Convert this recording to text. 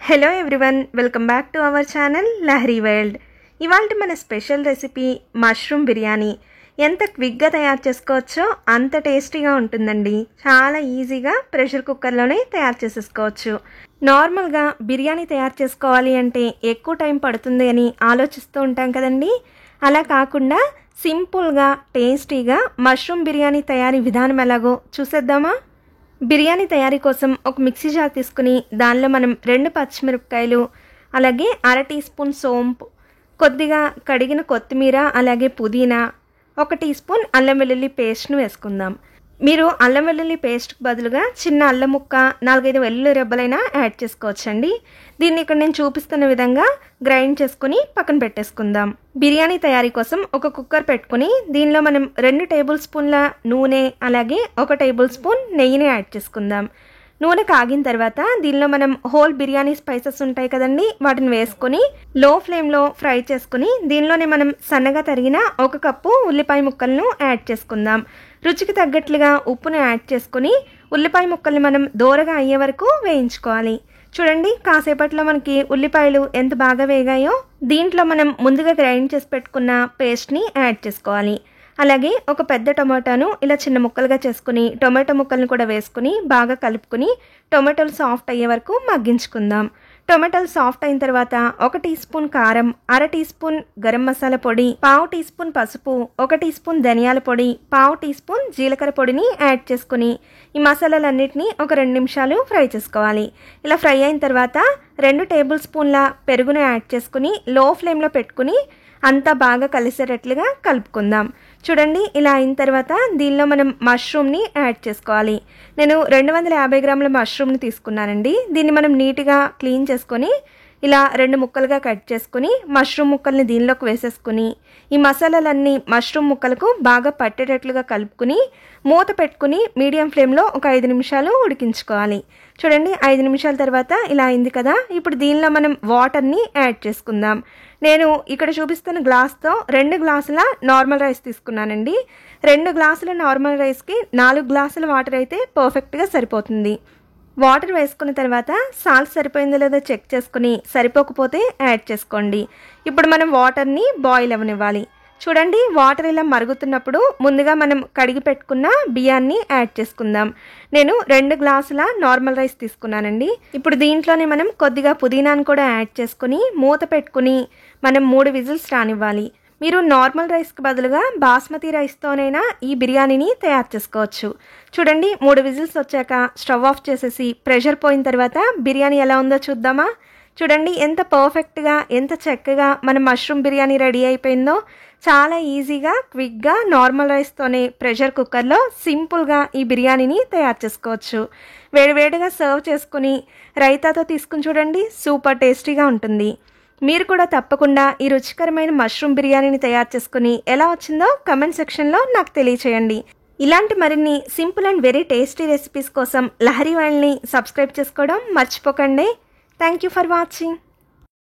Hello everyone, welcome back to our channel Lahari world. ఇవాళ మన special recipe mushroom biryani. ఎంత క్విక్గా తయారు చేసుకోవచ్చో అంత టేస్టీగా ఉంటుందండి. చాలా ఈజీగా ప్రెషర్ కుక్కర్లోనే తయారు చేసేసుకోవచ్చు. నార్మల్గా బిర్యానీ తయారు చేసుకోవాలి అంటే ఎక్కువ టైం పడుతుంది అని ఆలోచిస్తూ ఉంటాం కదండి. అలా కాకుండా సింపుల్గా టేస్టీగా మష్రూమ్ బిర్యానీ తయారీ విధానం ఎలాగో చూసేద్దామా? బిర్యానీ తయారీ కోసం ఒక మిక్సీ జార్ తీసుకుని దానిలో మనం 2 పచ్చిమిరపకాయలు, అలాగే 1/2 టీ స్పూన్ సోంపు, కొద్దిగా కడిగిన కొత్తిమీర, అలాగే పుదీనా, 1 టీ స్పూన్ అల్లం వెల్లుల్లి పేస్ట్ను వేసుకుందాం. మీరు అల్లం వెల్లుల్లి పేస్ట్కి బదులుగా చిన్న అల్లం ముక్క, 4-5 వెల్లుల్లి రెబ్బలైనా యాడ్ చేసుకోవచ్చండి. దీన్ని ఇక్కడ నేను చూపిస్తున్న విధంగా గ్రైండ్ చేసుకుని పక్కన పెట్టేసుకుందాం. బిర్యానీ తయారీ కోసం ఒక కుక్కర్ పెట్టుకుని దీనిలో మనం 2 టేబుల్ స్పూన్ల నూనె, అలాగే 1 టేబుల్ స్పూన్ నెయ్యిని యాడ్ చేసుకుందాం. నూనె కాగిన తర్వాత దీనిలో మనం హోల్ బిర్యానీ స్పైసెస్ ఉంటాయి కదండి, వాటిని వేసుకొని లో ఫ్లేమ్లో ఫ్రై చేసుకుని దీనిలోనే మనం సన్నగా తరిగిన 1 కప్పు ఉల్లిపాయ ముక్కలను యాడ్ చేసుకుందాం. రుచికి తగ్గట్లుగా ఉప్పును యాడ్ చేసుకుని ఉల్లిపాయ ముక్కల్ని మనం దోరగా అయ్యే వరకు వేయించుకోవాలి. చూడండి, కాసేపట్లో మనకి ఉల్లిపాయలు ఎంత బాగా వేగాయో. దీంట్లో మనం ముందుగా గ్రైండ్ చేసి పెట్టుకున్న పేస్ట్ని యాడ్ చేసుకోవాలి. అలాగే ఒక పెద్ద టొమాటోను ఇలా చిన్న ముక్కలుగా చేసుకుని టొమాటో ముక్కలను కూడా వేసుకుని బాగా కలుపుకుని టొమాటోలు సాఫ్ట్ అయ్యే వరకు మగ్గించుకుందాం. టొమాటోలు సాఫ్ట్ అయిన తర్వాత 1 టీ స్పూన్ కారం, 1/2 టీ స్పూన్ గరం మసాలా పొడి, 1/2 టీ స్పూన్ పసుపు, 1 టీ స్పూన్ ధనియాల పొడి, 1/2 టీ స్పూన్ జీలకర్ర పొడిని యాడ్ చేసుకుని ఈ మసాలాలన్నిటిని ఒక 2 నిమిషాలు ఫ్రై చేసుకోవాలి. ఇలా ఫ్రై అయిన తర్వాత 2 టేబుల్ స్పూన్ల పెరుగును యాడ్ చేసుకుని లో ఫ్లేమ్లో పెట్టుకుని అంతా బాగా కలిసేటట్లుగా కలుపుకుందాం. చూడండి, ఇలా అయిన తర్వాత దీనిలో మనం మష్రూమ్ని యాడ్ చేసుకోవాలి. నేను 250 గ్రాముల మష్రూమ్ని తీసుకున్నానండి. దీన్ని మనం నీట్గా క్లీన్ చేసుకొని ఇలా 2 ముక్కలుగా కట్ చేసుకుని మష్రూమ్ ముక్కల్ని దీనిలోకి వేసేసుకుని ఈ మసాలాలన్నీ మష్రూమ్ ముక్కలకు బాగా పట్టేటట్లుగా కలుపుకుని మూత పెట్టుకుని మీడియం ఫ్లేమ్లో ఒక 5 నిమిషాలు ఉడికించుకోవాలి. చూడండి, 5 నిమిషాల తర్వాత ఇలా అయింది కదా. ఇప్పుడు దీనిలో మనం వాటర్ని యాడ్ చేసుకుందాం. నేను ఇక్కడ చూపిస్తున్న గ్లాస్తో 2 గ్లాసుల నార్మల్ రైస్ తీసుకున్నానండి. 2 గ్లాసుల నార్మల్ రైస్కి 4 గ్లాసుల వాటర్ అయితే పర్ఫెక్ట్గా సరిపోతుంది. వాటర్ వేసుకున్న తర్వాత సాల్ట్ సరిపోయిందో లేదో చెక్ చేసుకుని సరిపోకపోతే యాడ్ చేసుకోండి. ఇప్పుడు మనం వాటర్ని బాయిల్ అవ్వనివ్వాలి. చూడండి, వాటర్ ఇలా మరుగుతున్నప్పుడు ముందుగా మనం కడిగి పెట్టుకున్న బియ్యాన్ని యాడ్ చేసుకుందాం. నేను 2 గ్లాసుల నార్మల్ రైస్ తీసుకున్నానండి. ఇప్పుడు దీంట్లోనే మనం కొద్దిగా పుదీనాను కూడా యాడ్ చేసుకుని మూత పెట్టుకుని మనం 3 విజిల్స్ రానివ్వాలి. మీరు నార్మల్ రైస్కి బదులుగా బాస్మతి రైస్తోనైనా ఈ బిర్యానీని తయారు చేసుకోవచ్చు. చూడండి, 3 విజిల్స్ వచ్చాక స్టవ్ ఆఫ్ చేసేసి ప్రెషర్ పోయిన తర్వాత బిర్యానీ ఎలా ఉందో చూద్దామా? చూడండి, ఎంత పర్ఫెక్ట్గా, ఎంత చక్కగా మన మష్రూమ్ బిర్యానీ రెడీ అయిపోయిందో. చాలా ఈజీగా, క్విక్గా నార్మల్ రైస్తోనే ప్రెషర్ కుక్కర్లో సింపుల్గా ఈ బిర్యానీని తయారు చేసుకోవచ్చు. వేడివేడిగా సర్వ్ చేసుకుని రైతాతో తీసుకుని చూడండి, సూపర్ టేస్టీగా ఉంటుంది. మీరు కూడా తప్పకుండా ఈ రుచికరమైన మష్రూమ్ బిర్యానీని తయారు చేసుకుని ఎలా వచ్చిందో కమెంట్ సెక్షన్లో నాకు తెలియచేయండి. ఇలాంటి మరిన్ని simple and very tasty recipes కోసం లహరి వరల్డ్ని సబ్స్క్రైబ్ చేసుకోవడం మర్చిపోకండి. Thank you for watching.